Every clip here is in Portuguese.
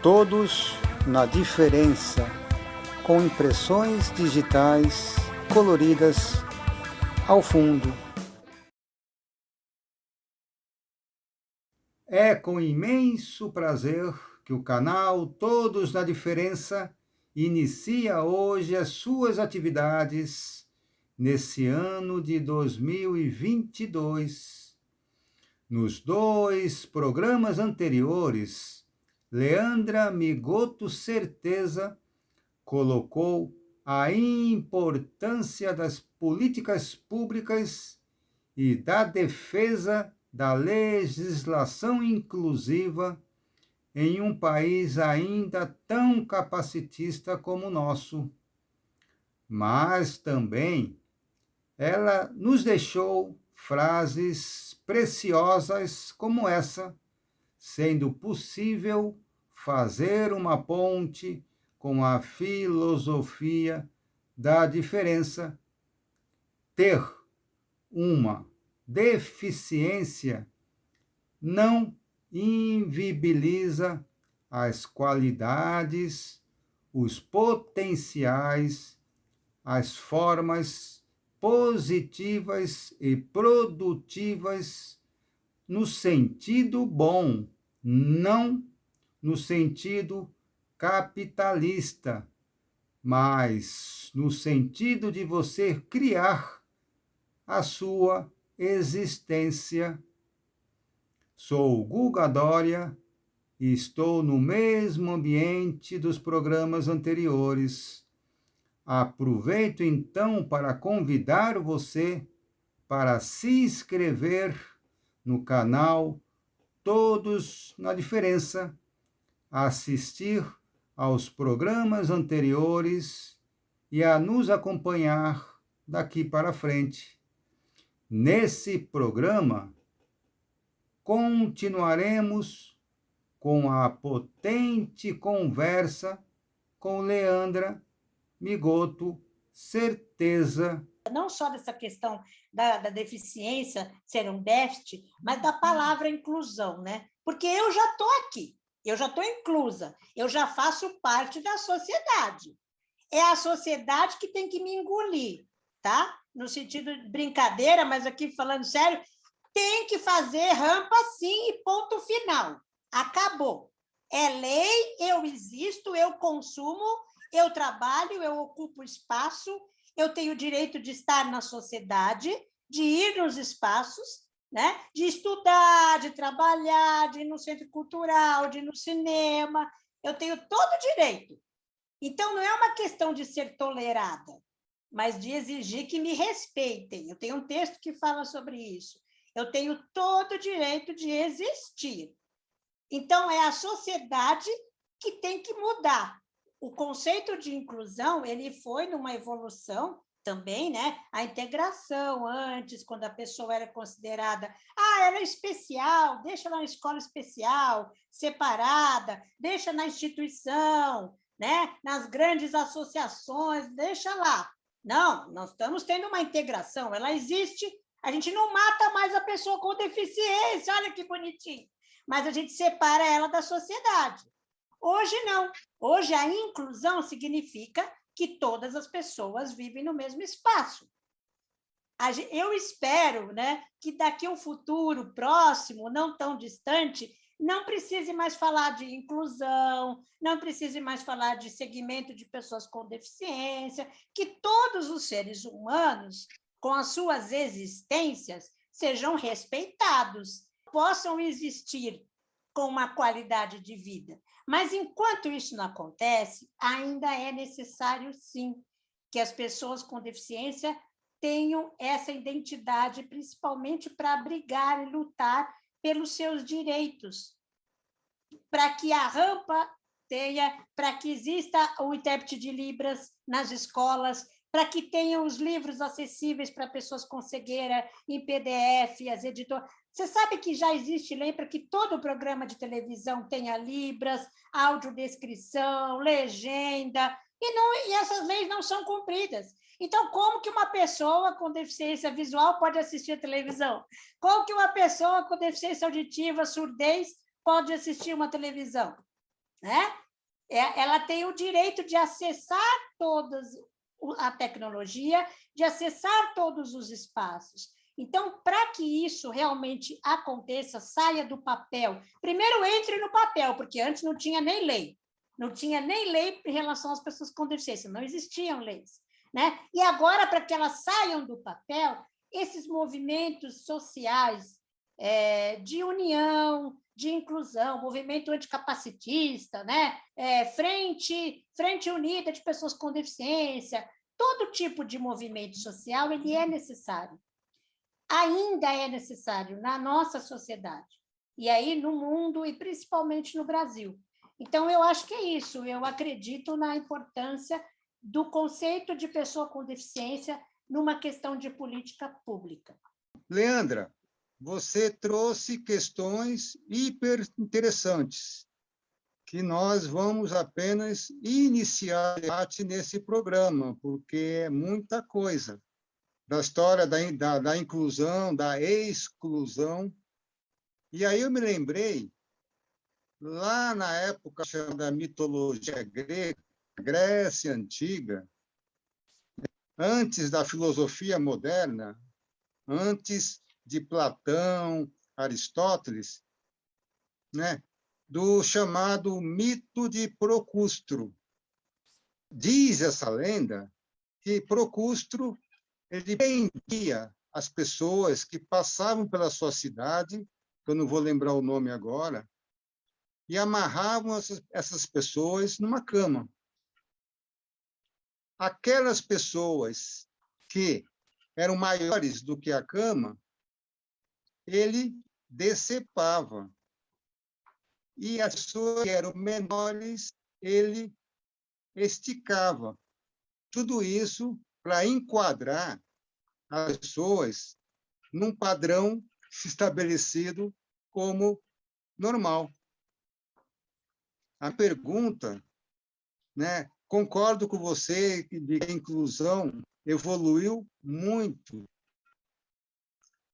Todos na diferença, com impressões digitais coloridas ao fundo. É com imenso prazer que o canal Todos na Diferença inicia hoje as suas atividades nesse ano de 2022. Nos 2 programas anteriores, Leandra Migoto Certeza colocou a importância das políticas públicas e da defesa da legislação inclusiva em um país ainda tão capacitista como o nosso. Mas também ela nos deixou frases preciosas como essa, sendo possível fazer uma ponte com a filosofia da diferença. Ter uma deficiência não invibiliza as qualidades, os potenciais, as formas positivas e produtivas no sentido bom, não no sentido capitalista, mas no sentido de você criar a sua existência. Sou Guga Dória e estou no mesmo ambiente dos programas anteriores. Aproveito então para convidar você para se inscrever no canal Todos na Diferença, assistir aos programas anteriores e a nos acompanhar daqui para frente. Nesse programa, continuaremos com a potente conversa com Leandra Migoto Certeza. Não só dessa questão da deficiência ser um déficit, mas da palavra inclusão, né? Porque eu já estou aqui, eu já estou inclusa, eu já faço parte da sociedade. É a sociedade que tem que me engolir, tá? No sentido de brincadeira, mas aqui falando sério, tem que fazer rampa sim e ponto final. Acabou. É lei, eu existo, eu consumo, eu trabalho, eu ocupo espaço, eu tenho o direito de estar na sociedade, de ir nos espaços, né? De estudar, de trabalhar, de ir no centro cultural, de ir no cinema. Eu tenho todo o direito. Então, não é uma questão de ser tolerada, mas de exigir que me respeitem. Eu tenho um texto que fala sobre isso. Eu tenho todo o direito de existir. Então, é a sociedade que tem que mudar. O conceito de inclusão, ele foi numa evolução também, né? A integração antes, quando a pessoa era considerada, ela é especial, deixa na escola especial, separada, deixa na instituição, né? Nas grandes associações, deixa lá. Não, nós estamos tendo uma integração, ela existe, a gente não mata mais a pessoa com deficiência, olha que bonitinho, mas a gente separa ela da sociedade. Hoje não. Hoje a inclusão significa que todas as pessoas vivem no mesmo espaço. Eu espero, né, que daqui a um futuro próximo, não tão distante, não precise mais falar de inclusão, não precise mais falar de segmento de pessoas com deficiência, que todos os seres humanos, com as suas existências, sejam respeitados, possam existir com uma qualidade de vida. Mas, enquanto isso não acontece, ainda é necessário, sim, que as pessoas com deficiência tenham essa identidade, principalmente para brigar e lutar pelos seus direitos, para que a rampa tenha, para que exista o intérprete de Libras nas escolas, para que tenham os livros acessíveis para pessoas com cegueira em PDF, as editoras. Você sabe que já existe lei para que todo programa de televisão tenha Libras, audiodescrição, legenda, e essas leis não são cumpridas. Então, como que uma pessoa com deficiência visual pode assistir a televisão? Como que uma pessoa com deficiência auditiva, surdez, pode assistir uma televisão? né? Ela tem o direito de acessar todas a tecnologia, de acessar todos os espaços. Então, para que isso realmente aconteça, saia do papel. Primeiro, entre no papel, porque antes não tinha nem lei. Não tinha nem lei em relação às pessoas com deficiência, não existiam leis. Né? E agora, para que elas saiam do papel, esses movimentos sociais de união, de inclusão, movimento anticapacitista, né? Frente Unida de Pessoas com Deficiência, todo tipo de movimento social ele é necessário. Ainda é necessário na nossa sociedade, e aí no mundo, e principalmente no Brasil. Então, eu acho que é isso, eu acredito na importância do conceito de pessoa com deficiência numa questão de política pública. Leandra, você trouxe questões hiper interessantes, que nós vamos apenas iniciar o debate nesse programa, porque é muita coisa. Da história da inclusão, da exclusão. E aí eu me lembrei, lá na época da mitologia grega, Grécia Antiga, antes da filosofia moderna, antes de Platão, Aristóteles, né, do chamado mito de Procustro. Diz essa lenda que Procustro ele prendia as pessoas que passavam pela sua cidade, que eu não vou lembrar o nome agora, e amarravam essas pessoas numa cama. Aquelas pessoas que eram maiores do que a cama, ele decepava. E as pessoas que eram menores, ele esticava. Tudo isso para enquadrar as pessoas num padrão estabelecido como normal. A pergunta, né? Concordo com você que a inclusão evoluiu muito,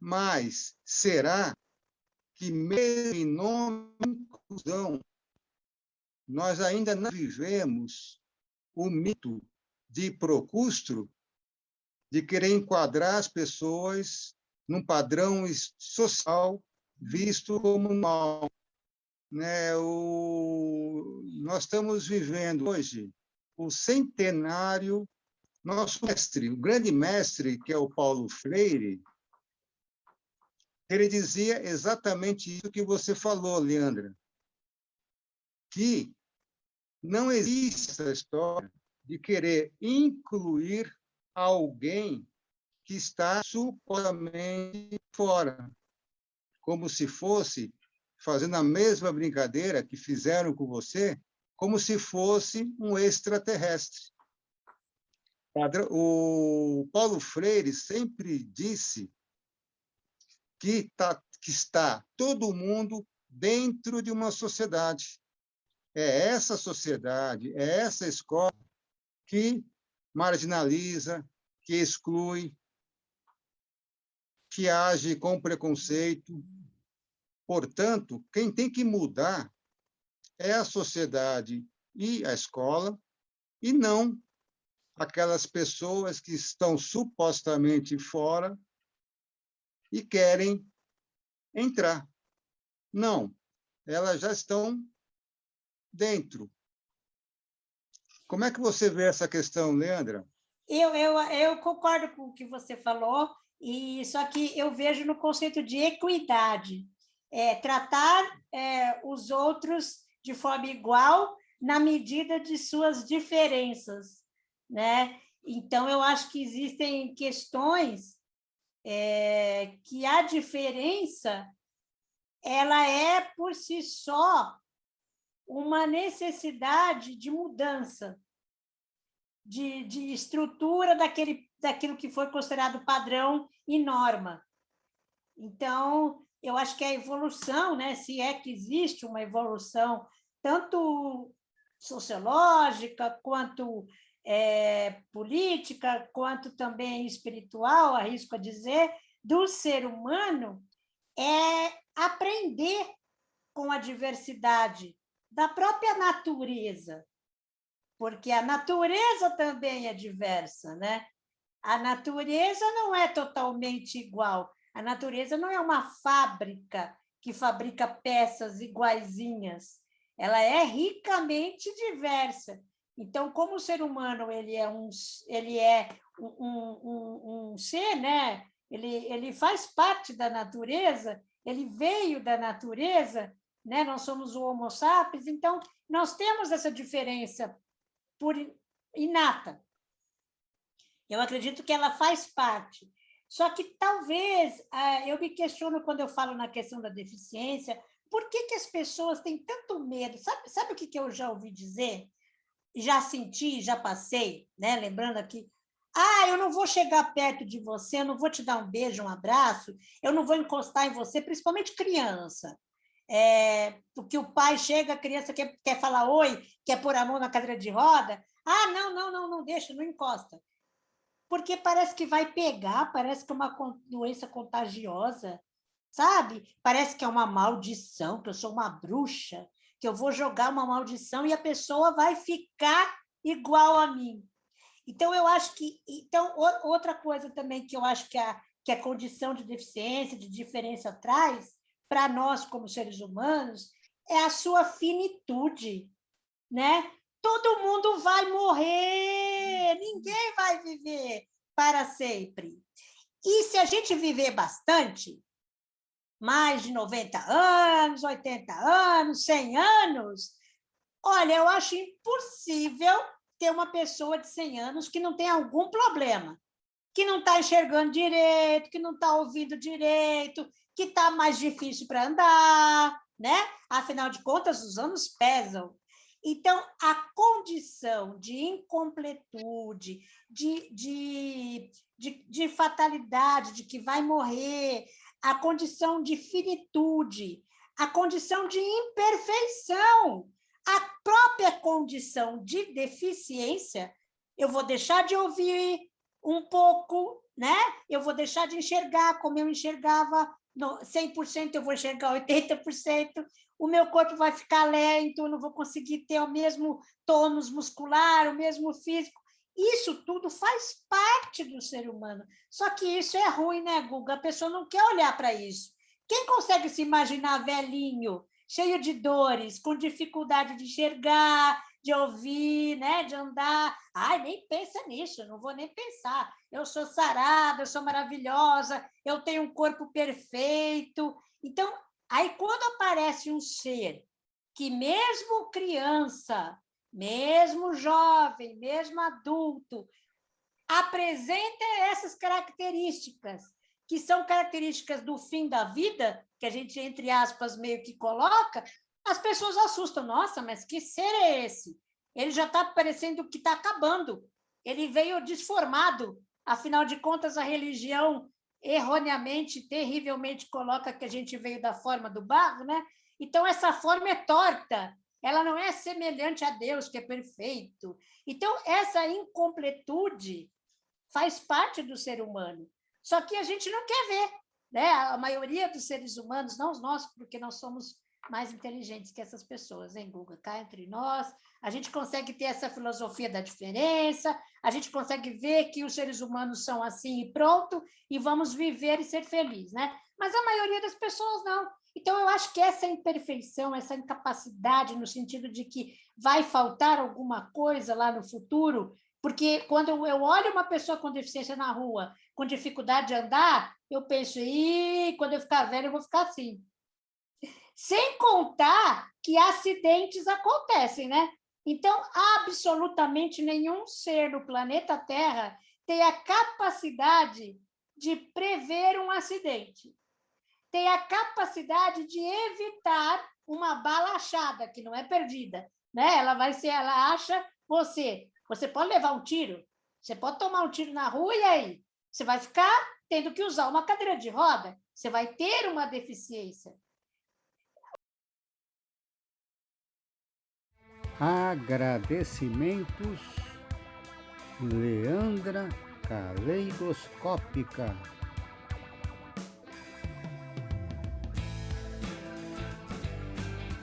mas será que mesmo em nome da inclusão nós ainda não vivemos o mito de Procustro, de querer enquadrar as pessoas num padrão social visto como normal? Né? Nós estamos vivendo hoje o centenário, nosso mestre, o grande mestre, que é o Paulo Freire, ele dizia exatamente isso que você falou, Leandra, que não existe essa história de querer incluir alguém que está supostamente fora, como se fosse fazendo a mesma brincadeira que fizeram com você, como se fosse um extraterrestre. O Paulo Freire sempre disse que está todo mundo dentro de uma sociedade. É essa sociedade, é essa escola que marginaliza, que exclui, que age com preconceito. Portanto, quem tem que mudar é a sociedade e a escola, e não aquelas pessoas que estão supostamente fora e querem entrar. Não, elas já estão dentro. Como é que você vê essa questão, Leandra? Eu concordo com o que você falou, e só que eu vejo no conceito de equidade, tratar os outros de forma igual na medida de suas diferenças, né? Então, eu acho que existem questões que a diferença ela é, por si só, uma necessidade de mudança, de estrutura daquilo que foi considerado padrão e norma. Então, eu acho que a evolução, né, se é que existe uma evolução, tanto sociológica, quanto política, quanto também espiritual, arrisco a dizer, do ser humano, é aprender com a diversidade, da própria natureza, porque a natureza também é diversa, né? A natureza não é totalmente igual. A natureza não é uma fábrica que fabrica peças iguaizinhas. Ela é ricamente diversa. Então, como o ser humano ele é um ser, né? Ele faz parte da natureza, ele veio da natureza, né? Nós somos o Homo sapiens, então nós temos essa diferença por inata. Eu acredito que ela faz parte. Só que talvez, eu me questiono quando eu falo na questão da deficiência, por que as pessoas têm tanto medo? Sabe o que eu já ouvi dizer? Já senti, já passei, né? Lembrando aqui, eu não vou chegar perto de você, eu não vou te dar um beijo, um abraço, eu não vou encostar em você, principalmente criança. Porque o pai chega, a criança quer falar oi, quer pôr a mão na cadeira de roda. Não deixa, não encosta. Porque parece que vai pegar, parece que é uma doença contagiosa, sabe? Parece que é uma maldição, que eu sou uma bruxa, que eu vou jogar uma maldição e a pessoa vai ficar igual a mim. Então, eu acho que... Então, outra coisa também que eu acho que a condição de deficiência, de diferença traz, para nós, como seres humanos, é a sua finitude, né? Todo mundo vai morrer, ninguém vai viver para sempre. E se a gente viver bastante, mais de 90 anos, 80 anos, 100 anos, olha, eu acho impossível ter uma pessoa de 100 anos que não tem algum problema, que não está enxergando direito, que não está ouvindo direito, que está mais difícil para andar, né? Afinal de contas, os anos pesam. Então, a condição de incompletude, de fatalidade, de que vai morrer, a condição de finitude, a condição de imperfeição, a própria condição de deficiência, eu vou deixar de ouvir um pouco, né? Eu vou deixar de enxergar como eu enxergava 100%, eu vou enxergar 80%, o meu corpo vai ficar lento, eu não vou conseguir ter o mesmo tônus muscular, o mesmo físico. Isso tudo faz parte do ser humano. Só que isso é ruim, né, Guga? A pessoa não quer olhar para isso. Quem consegue se imaginar velhinho, cheio de dores, com dificuldade de enxergar, de ouvir, né, de andar? Nem pensa nisso, não vou nem pensar. Eu sou sarada, eu sou maravilhosa, eu tenho um corpo perfeito. Então, aí, quando aparece um ser que, mesmo criança, mesmo jovem, mesmo adulto, apresenta essas características, que são características do fim da vida, que a gente, entre aspas, meio que coloca, as pessoas assustam. Nossa, mas que ser é esse? Ele já está parecendo que está acabando. Ele veio desformado. Afinal de contas, a religião erroneamente, terrivelmente coloca que a gente veio da forma do barro, né? Então, essa forma é torta, ela não é semelhante a Deus, que é perfeito. Então, essa incompletude faz parte do ser humano. Só que a gente não quer ver, né? A maioria dos seres humanos, não nós, porque nós somos mais inteligentes que essas pessoas, hein, Guga? Cá entre nós, a gente consegue ter essa filosofia da diferença, a gente consegue ver que os seres humanos são assim e pronto, e vamos viver e ser felizes, né? Mas a maioria das pessoas não. Então, eu acho que essa imperfeição, essa incapacidade, no sentido de que vai faltar alguma coisa lá no futuro, porque quando eu olho uma pessoa com deficiência na rua, com dificuldade de andar, eu penso, quando eu ficar velho, eu vou ficar assim. Sem contar que acidentes acontecem, né? Então, absolutamente nenhum ser no planeta Terra tem a capacidade de prever um acidente, tem a capacidade de evitar uma bala achada, que não é perdida, né? Ela acha você. Você pode levar um tiro, você pode tomar um tiro na rua e aí? Você vai ficar tendo que usar uma cadeira de roda, você vai ter uma deficiência. Agradecimentos, Leandra Caleidoscópica.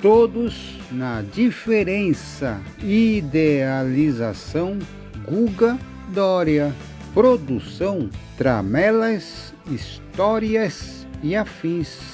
todos na diferença. Idealização Guga Dória. Produção Tramelas, Histórias e Afins.